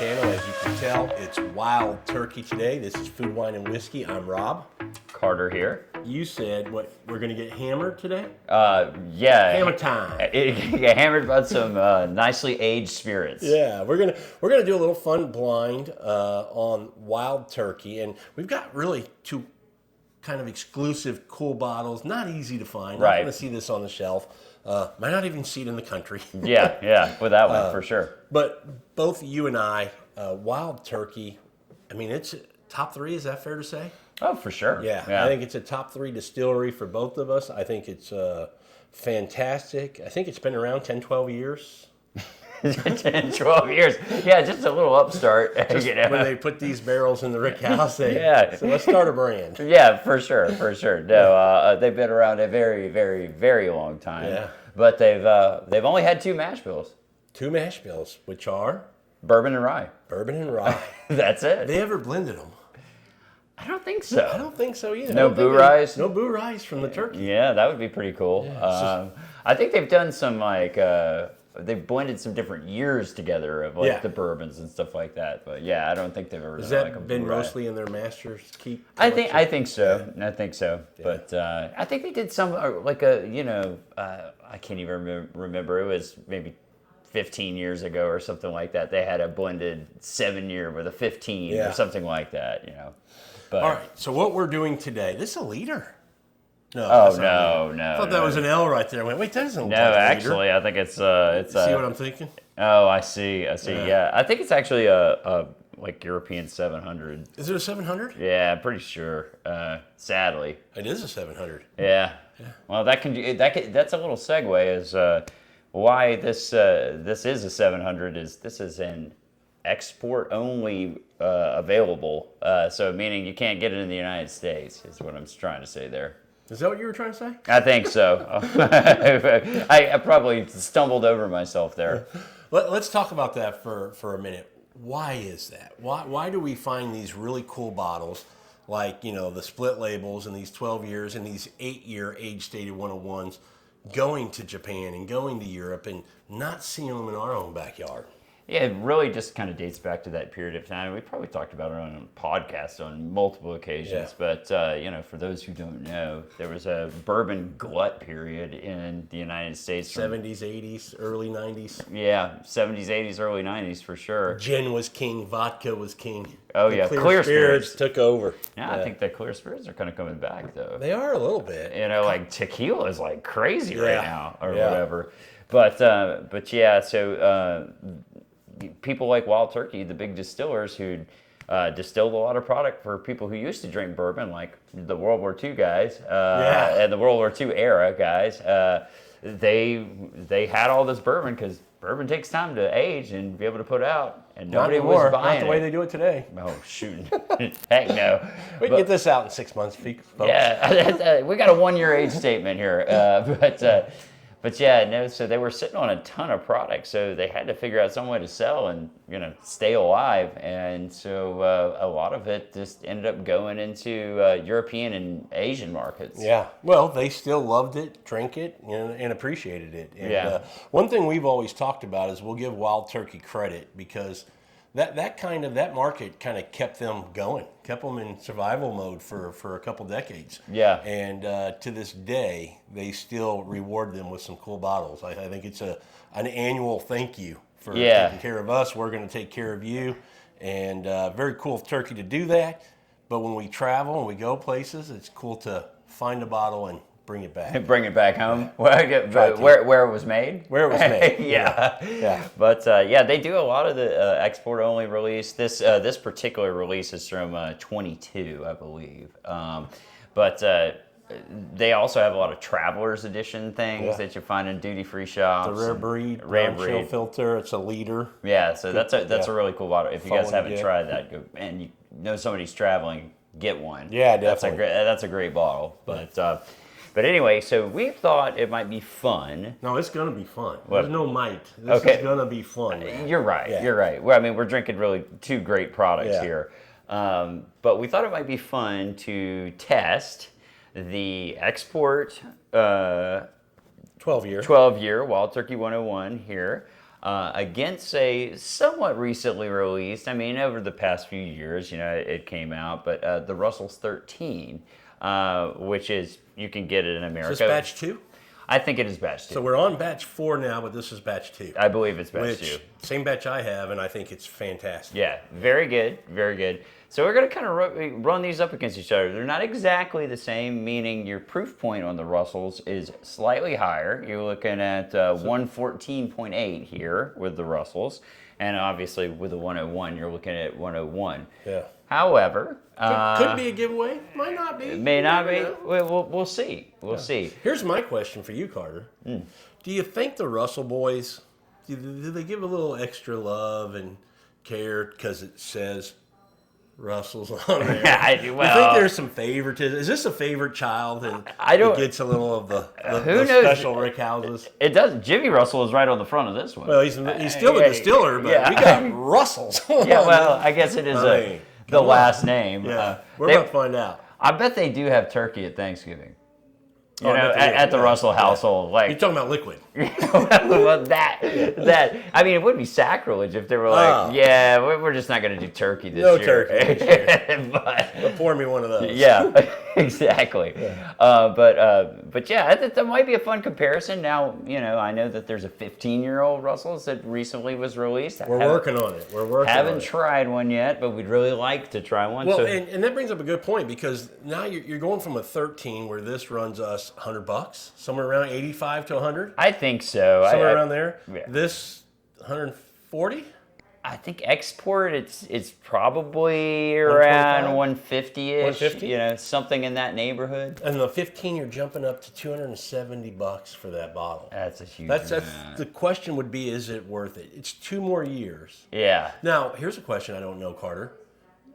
channel. As you can tell, it's Wild Turkey today. This is Food, Wine, and Whiskey. I'm Rob. Carter here. You said, what, we're going to get hammered today? Yeah. Hammer time. Get hammered about some nicely aged spirits. Yeah, we're gonna do a little fun blind on Wild Turkey, and we've got really two kind of exclusive cool bottles. Not easy to find. Not Right. going to see this on the shelf. Might not even see it in the country. Yeah, with that one for sure. But both you and I, Wild Turkey, I mean, it's top three. Is that fair to say? Oh, for sure. Yeah, I think it's a top three distillery for both of us. I think it's fantastic. I think it's been around 10, 12 years. 10, 12 years. Yeah, just a little upstart. You know? When they put these barrels in the Rick House, so let's start a brand. Yeah, for sure. No, they've been around a very, very, very long time. Yeah. But they've only had two mash bills. Two mash bills, which are Bourbon and rye. bourbon and rye. That's it. They ever blended them? I don't think so. I don't think so either. No boo ryes? No boo ryes from the turkey. Yeah, that would be pretty cool. Yeah, I think they've done some they've blended some different years together of the bourbons and stuff like that. But yeah, I don't think they've ever Has done that like a been boo rye. mostly in their master's keep? I collection? think so. Yeah. I think so. Yeah. But I think they did some I can't even remember. It was maybe 15 years ago or something like that. They had a blended 7-year with a 15 or something like that. You know. But, All right. So what we're doing today? This is a liter. No. Oh that's not a liter. no! I thought that was an L right there. I went, wait, that doesn't look No, like a actually, liter. I think it's See what I'm thinking? Oh, I see. Yeah, I think it's actually a like European 700. Is it a 700? Yeah, I'm pretty sure. Sadly, It is a 700. yeah. Well, that's a little segue as why this is a 700 is this is an export only available. So meaning you can't get it in the United States is what I'm trying to say there. Is that what you were trying to say? I think so. I probably stumbled over myself there. Let's talk about that for a minute. Why is that? Why do we find these really cool bottles, like the split labels and these 12 years and these 8-year age-stated 101s, going to Japan and going to Europe and not seeing them in our own backyard? Yeah, it really just kind of dates back to that period of time. We probably talked about it on a podcast on multiple occasions. Yeah. But, for those who don't know, there was a bourbon glut period in the United States. 70s, 80s, early 90s. Yeah, 70s, 80s, early 90s for sure. Gin was king. Vodka was king. Oh, The yeah, clear spirits. spirits took over. Yeah, I think the clear spirits are kind of coming back, though. They are a little bit. Like tequila is like crazy right now or Yeah. whatever. But yeah, so people like Wild Turkey, the big distillers who distilled a lot of product for people who used to drink bourbon, like the World War II guys and the World War II era guys. They had all this bourbon because bourbon takes time to age and be able to put out, and nobody was buying Not the way they do it today. Oh shoot! Heck no. We can get this out in 6 months, folks. Yeah, we got a 1-year age statement here, but yeah, no. So they were sitting on a ton of product, so they had to figure out some way to sell and stay alive, and so a lot of it just ended up going into European and Asian markets. Yeah, well, they still loved it, drank it, and appreciated it. And, one thing we've always talked about is we'll give Wild Turkey credit because that market kind of kept them going, kept them in survival mode for a couple decades. Yeah. And to this day, they still reward them with some cool bottles. I think it's an annual thank you for taking care of us. We're going to take care of you, and very cool of Turkey to do that. But when we travel and we go places, it's cool to find a bottle and bring it back. Bring it back home. Where it was made. Where it was made. Yeah. But they do a lot of the export only release. This particular release is from 22, I believe. But they also have a lot of travelers edition things that you find in duty free shops. The rare breed, chill filter. It's a liter. Yeah, so that's a really cool bottle. If you guys haven't tried that, go, and you know somebody's traveling, get one. Yeah, definitely. That's a great bottle. But anyway, so we thought it might be fun. No, it's going to be fun. There's no might. This is going to be fun, man. You're right. Yeah. You're right. Well, I mean, we're drinking really two great products here. But we thought it might be fun to test the export 12-year. 12-year Wild Turkey 101 here against a somewhat recently released, I mean, over the past few years, it came out, but the Russell's 13, which is, you can get it in America. Is this batch 2? I think it is batch 2. So we're on batch 4 now, but this is batch 2. I believe it's batch 2. Same batch I have, and I think it's fantastic. Yeah, very good, very good. So we're going to kind of run these up against each other. They're not exactly the same, meaning your proof point on the Russells is slightly higher. You're looking at 114.8 here with the Russells. And obviously with the 101, you're looking at 101. Yeah. However... could be a giveaway. Might not be. May not be. We'll see. We'll see. Here's my question for you, Carter. Do you think the Russell boys, do they give a little extra love and care because it says Russell's on there? You think there's some favoritism? Is this a favorite child and it gets a little of the special Rick Houses? It does. Jimmy Russell is right on the front of this one. Well, he's still a distiller, but we got Russells. Yeah, well, I guess it is the last name. Yeah, we're about to find out. I bet they do have turkey at Thanksgiving. At the Russell household, like you're talking about liquid. Well, that I mean, it would be sacrilege if they were like, we're just not going to do turkey this year. No turkey. but pour me one of those. Yeah, exactly. Yeah. But yeah, that might be a fun comparison. Now, I know that there's a 15-year-old Russell's that recently was released. We're working on it. Haven't tried one yet, but we'd really like to try one. Well, and that brings up a good point because now you're going from a 13 where this runs us $100, somewhere around 85 to 100. I think so. Somewhere around there. Yeah. This 140. I think export it's probably around 150-ish. 150. Something in that neighborhood. And the 15, you're jumping up to $270 for that bottle. That's a huge. That's the question would be: is it worth it? It's 2 more years. Yeah. Now here's a question I don't know, Carter.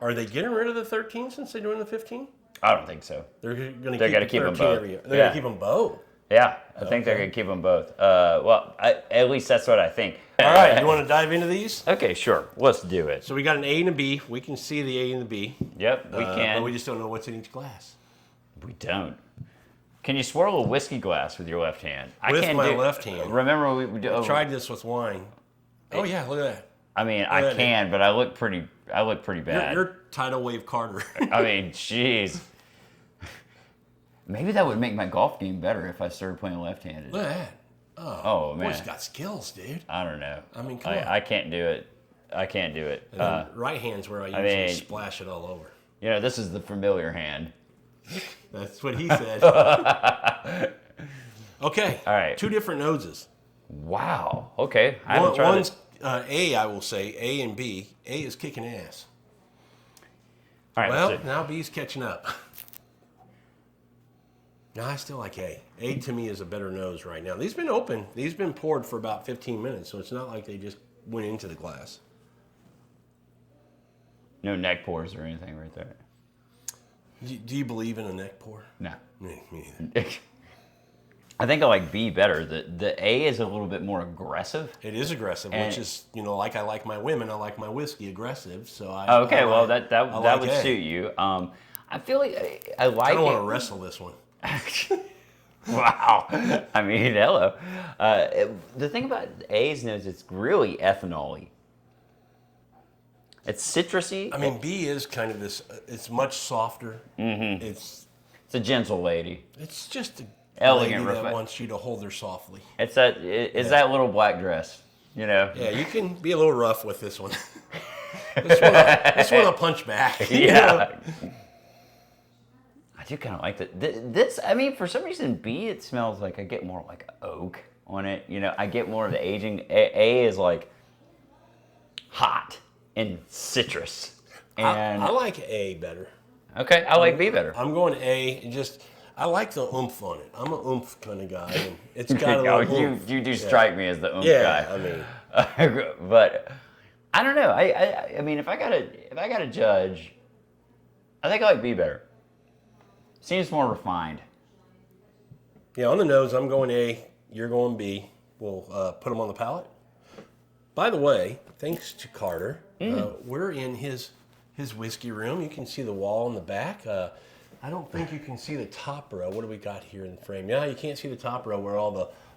Are they getting rid of the 13 since they're doing the 15? I don't think so. They're going to keep them both. They're going to keep them both. Yeah, I think they're going to keep them both. At least that's what I think. All right, you want to dive into these? Okay, sure. Let's do it. So we got an A and a B. We can see the A and the B. Yep, we can. But we just don't know what's in each glass. We don't. Can you swirl a whiskey glass with your left hand? With my left hand. Remember we tried this with wine. Oh yeah, look at that. I mean, I can, but I look pretty bad. You're tidal wave Carter. I mean, jeez. Maybe that would make my golf game better if I started playing left-handed. Look at that. Oh man. Boy's got skills, dude. I don't know. I mean, come on. I can't do it. Right hand's where I usually splash it all over. This is the familiar hand. That's what he said. Okay. All right. 2 different noses. Wow. Okay. I haven't tried one's A, I will say, A and B. A is kicking ass. All right. Well, now B's catching up. No, I still like A. A to me is a better nose right now. These been open. These been poured for about 15 minutes, so it's not like they just went into the glass. No neck pours or anything right there. Do you believe in a neck pour? No. Me neither. I think I like B better. The A is a little bit more aggressive. It is aggressive, which is, like I like my women, I like my whiskey aggressive. So that would suit you. I feel like I like. I don't want to wrestle this one. Wow. I mean, hello. The thing about A's nose, it's really ethanol-y. It's citrusy. I mean, B is kind of this. It's much softer. Mm-hmm. It's a gentle lady. It's just a elegant lady that wants you to hold her softly. It's that little black dress. Yeah, you can be a little rough with this one. this one will punch back. Yeah. I do kind of like that. This, I mean, for some reason, B, it smells like I get more like oak on it. I get more of the aging. A is like hot and citrus. And I like A better. Okay, I like B better. I'm going A. I like the oomph on it. I'm an oomph kind of guy. And it's got a little oomph. You do strike me as the oomph guy. I mean, but I don't know. I mean, if I gotta judge, I think I like B better. Seems more refined. Yeah, on the nose, I'm going A. You're going B. We'll put them on the palate. By the way, thanks to Carter, we're in his whiskey room. You can see the wall in the back. I don't think you can see the top row. What do we got here in the frame? Yeah, you can't see the top row where all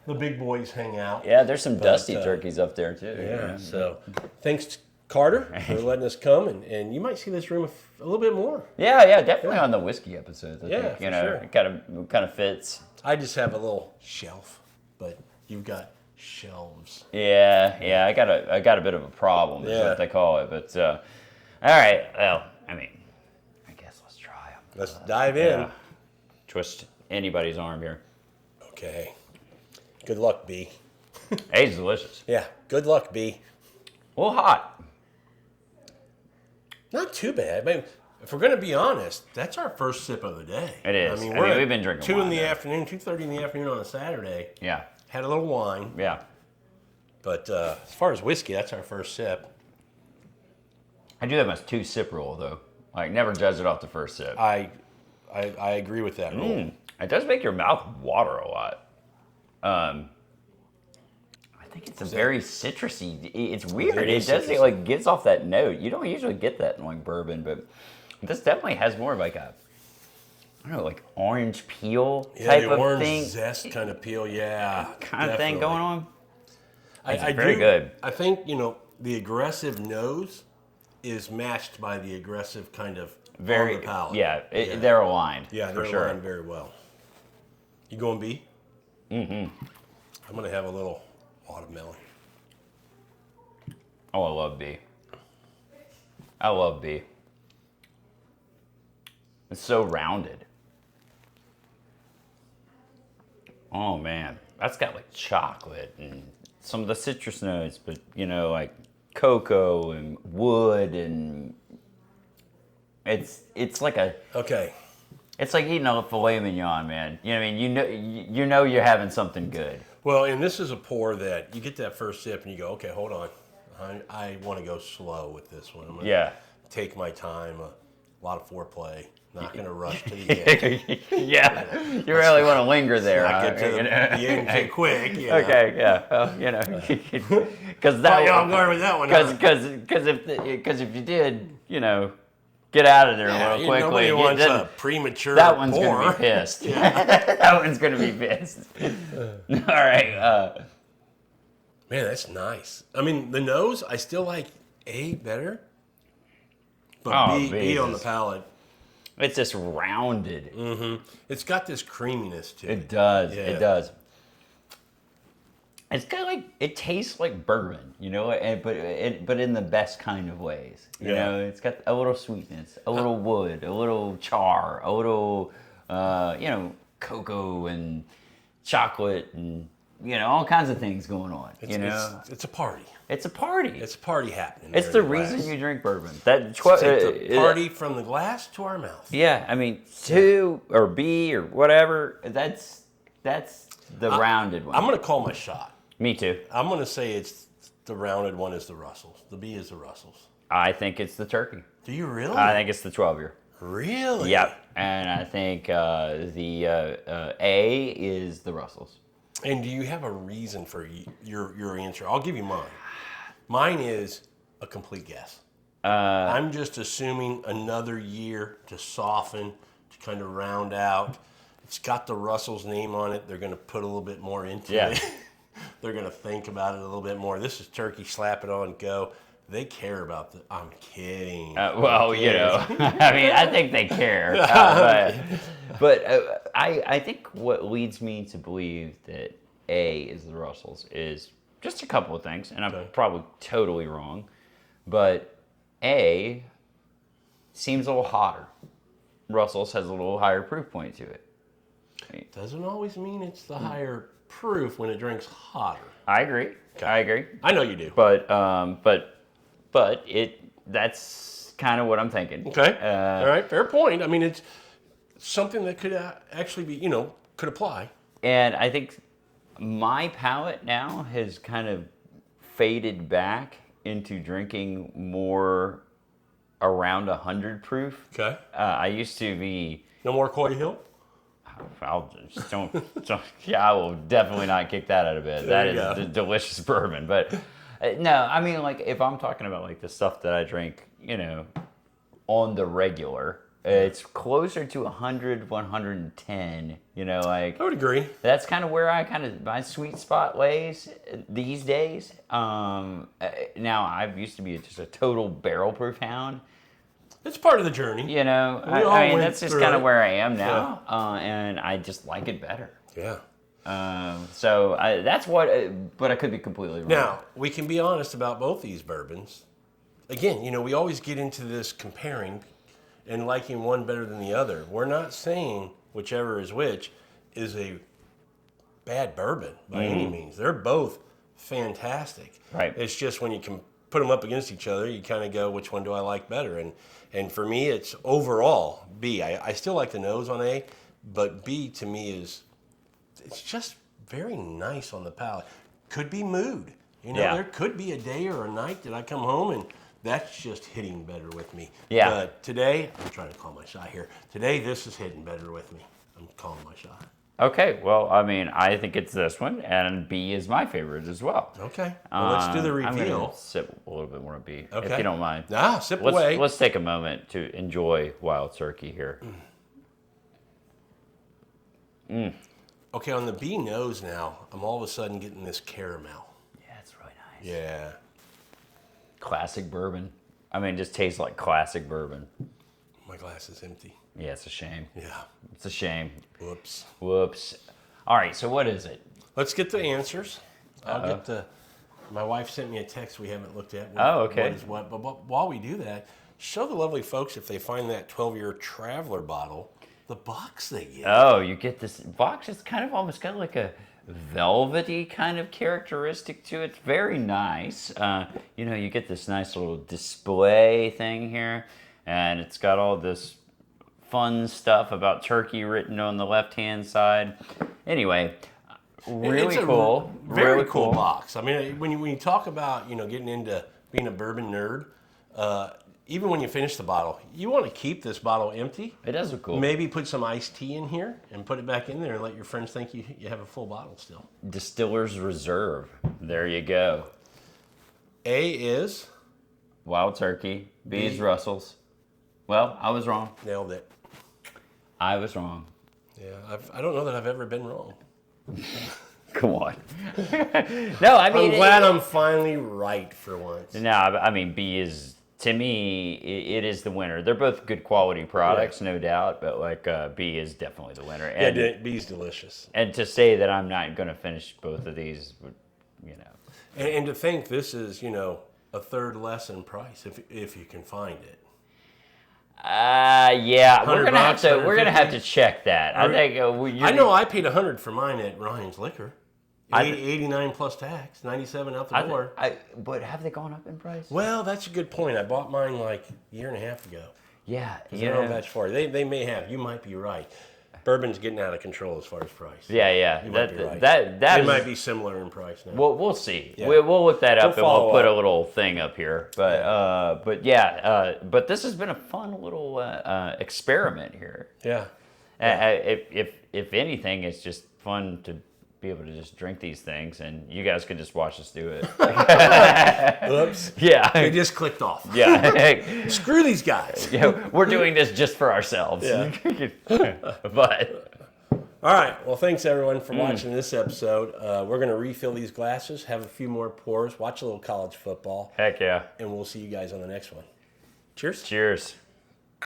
the big boys hang out. Yeah, there's some dusty turkeys up there too. Yeah, so thanks, Carter, for letting us come, and you might see this room a little bit more. Yeah, definitely on the whiskey episodes. I think, for sure. It kind of fits. I just have a little shelf, but you've got shelves. Yeah, I got a bit of a problem, is what they call it. But all right, well, I mean, I guess let's try them. Let's dive in. Yeah. Twist anybody's arm here. Okay. Good luck, B. It's delicious. Yeah, good luck, B. A little hot. Not too bad. I mean, if we're going to be honest, that's our first sip of the day. It is. I mean, we've been drinking 2 wine in the now. afternoon, 2:30 in the afternoon on a Saturday. Yeah. Had a little wine. Yeah. But as far as whiskey, that's our first sip. I do have a 2-sip rule though. Like never judge it off the first sip. I agree with that rule. It does make your mouth water a lot. I think it's very citrusy. It's weird. It is It does. citrusy. It like gets off that note. You don't usually get that in like bourbon, but this definitely has more of like a, I don't know, like orange peel type the of orange thing. zest kind of peel, yeah. Kind of thing going on. I very good. I think, the aggressive nose is matched by the aggressive kind of Very on the palate. yeah, they're aligned. Yeah, for they're sure. aligned very well. You going B? Mm-hmm. I'm going to have a little watermelon. Oh, I love B. I love B. It's so rounded. Oh man, that's got like chocolate and some of the citrus notes, but like cocoa and wood, and it's like a. Okay. It's like eating a filet mignon, man. You know what I mean? You know you're having something good. Well, and this is a pour that you get that first sip and you go, okay, hold on. I want to go slow with this one. I'm gonna take my time, a lot of foreplay. Not going to rush to the end. Yeah, you really want to linger there. Not get to the end too quick. Okay, yeah, well, because that I'm going with that one. because if you did, get out of there real quickly. Nobody wants a premature that one's pour. going to be pissed. That one's going to be pissed. All right. Man, that's nice. I mean, the nose, I still like A better, but B on the palate. It's just rounded. Mm-hmm. It's got this creaminess to it. It does. Yeah. It does. It's kind of like, it tastes like bourbon, but in the best kind of ways. You know, it's got a little sweetness, a little wood, a little char, a little, cocoa and chocolate and, all kinds of things going on. It's a party. It's a party. It's a party happening. It's the reason you drink bourbon. Take the party from the glass to our mouth. Yeah, I mean, 2 or B or whatever. That's the rounded one. I'm going to call my shot. Me too. I'm going to say it's the rounded one is the Russells. The B is the Russells. I think it's the turkey. Do you really? I think it's the 12-year. Really? Yep. And I think the A is the Russells. And do you have a reason for your answer? I'll give you mine. Mine is a complete guess. I'm just assuming another year to soften, to kind of round out. It's got the Russell's name on it. They're going to put a little bit more into it. They're going to think about it a little bit more. This is turkey, slap it on, go. They care about the. I'm kidding. I mean, I think they care. But I think what leads me to believe that A is the Russells is just a couple of things, and I'm probably totally wrong, but A seems a little hotter. Russell's has a little higher proof point to it. Doesn't always mean it's the higher proof when it drinks hotter. I agree. Okay. I agree. I know you do. But that's kind of what I'm thinking. Okay. All right. Fair point. I mean, it's something that could actually be, could apply. And I think my palate now has kind of faded back into drinking more around 100 proof. Okay. I used to be. No more Coy Hill? I'll just don't. I will definitely not kick that out of bed. That is delicious bourbon. But no, I mean, like if I'm talking about like the stuff that I drink, on the regular, It's closer to 100, 110. You know, like I would agree. that's kind of where my sweet spot lays these days. Now I used to be just a total barrel proof hound. It's part of the journey. You know, We all I mean went that's just through kind of it. where I am now, and I just like it better. Yeah. That's what, but I could be completely wrong. Now, we can be honest about both these bourbons. Again, you know, we always get into this comparing and liking one better than the other. We're not saying whichever is which is a bad bourbon by any means. They're both fantastic. Right. It's just when you can put them up against each other, you kind of go, which one do I like better? And for me, it's overall B. I still like the nose on A, but B to me it's just very nice on the palate. Could be mood. You know, Yeah. there could be a day or a night that I come home and that's just hitting better with me. Yeah. But today, I'm trying to call my shot here. Today, this is hitting better with me. I'm calling my shot. Okay, well, I mean, I think it's this one, and B is my favorite as well. Okay. Well, let's do the I'm reveal. gonna sip a little bit more of B, Okay. if you don't mind. Sip Let's, away. let's take a moment to enjoy Wild Turkey here. Okay, on the B nose now, I'm all of a sudden getting this caramel. Yeah, it's really nice. Yeah. Classic bourbon. I mean, it just tastes like classic bourbon. My glass is empty. Yeah, it's a shame. Yeah. It's a shame. Whoops. Whoops. All right, so what is it? Let's get the answers. I'll get the. My wife sent me a text we haven't looked at. Oh, okay. What is what? But while we do that, show the lovely folks if they find that 12-year Traveler bottle, the box they get. Oh, you get this box. It's kind of almost got like a velvety kind of characteristic to it. It's very nice. You know, you get this nice little display thing here, and it's got all this fun stuff about turkey written on the left-hand side. Anyway, really It's a cool. Very really cool box. I mean, when you talk about, you know, getting into being a bourbon nerd, even when you finish the bottle, you want to keep this bottle empty. It does look cool. Maybe put some iced tea in here and put it back in there and let your friends think you have a full bottle still. Distiller's Reserve. There you go. A is Wild Turkey. B is Russell's. Well, I was wrong. nailed it. I was wrong. Yeah, I don't know that I've ever been wrong. Come on. No, I mean, I'm glad I'm finally right for once. No, I mean, B is, to me, it is the winner. They're both good quality products, no doubt, but like B is definitely the winner. And, Yeah, B's delicious. and to say that I'm not going to finish both of these, you know. And to think this is, you know, a third less in price if you can find it. Yeah, we're gonna have $100, to $150. check that. I think I know I paid $100 for mine at Ryan's Liquor. 89 plus tax, 97 out the door. But have they gone up in price? Well, that's a good point. I bought mine like a year and a half ago. Yeah, I don't know if that's far. They may have. You might be right. Bourbon's getting out of control as far as price. yeah. You might be right. That They is, might be similar in price now. We'll see. Yeah. We'll look that up We'll and we'll follow put up. a little thing up here. But but this has been a fun little experiment here. Yeah. If anything, it's just fun to be able to just drink these things, and you guys can just watch us do it. Oops. Yeah. They just clicked off. Yeah. Screw these guys. Yeah, we're doing this just for ourselves. Yeah. But All right. Well, thanks everyone for watching this episode. We're going to refill these glasses, have a few more pours, watch a little college football, heck yeah. and we'll see you guys on the next one. Cheers. Cheers.